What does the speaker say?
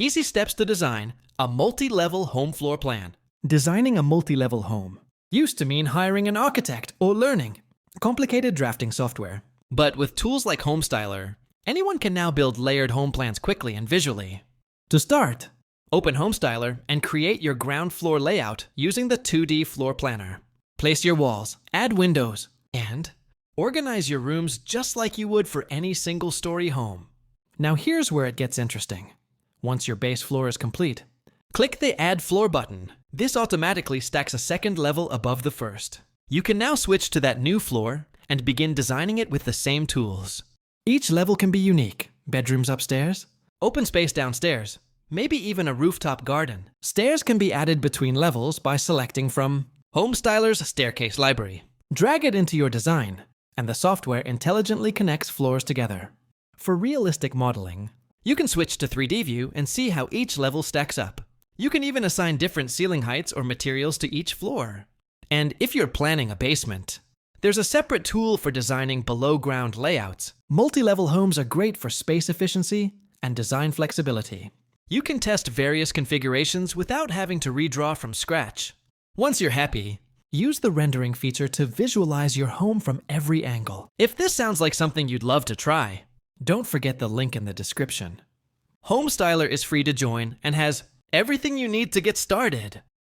Easy steps to design a multi-level home floor plan. Designing a multi-level home used to mean hiring an architect or learning complicated drafting software. But with tools like Homestyler, anyone can now build layered home plans quickly and visually. To start, Open Homestyler and create your ground floor layout using the 2D floor planner. Place your walls, add windows, and organize your rooms just like you would for any single-story home. now here's where it gets interesting. Once your base floor is complete, Click the Add Floor button. This automatically stacks a second level above the first. You can now switch to that new floor and begin designing it with the same tools. each level can be unique. Bedrooms upstairs, Open space downstairs, maybe even a rooftop garden. stairs can be added between levels by selecting from. Homestyler's Staircase Library. Drag it into your design, and the software intelligently connects floors together. For realistic modeling, You can switch to 3D view and see how each level stacks up. You can even assign different ceiling heights or materials to each floor. And if you're planning a basement, there's a separate tool for designing below-ground layouts. multi-level homes are great for space efficiency and design flexibility. You can test various configurations without having to redraw from scratch. Once you're happy, Use the rendering feature to visualize your home from every angle. if this sounds like something you'd love to try, Don't forget the link in the description. Homestyler is free to join and has everything you need to get started.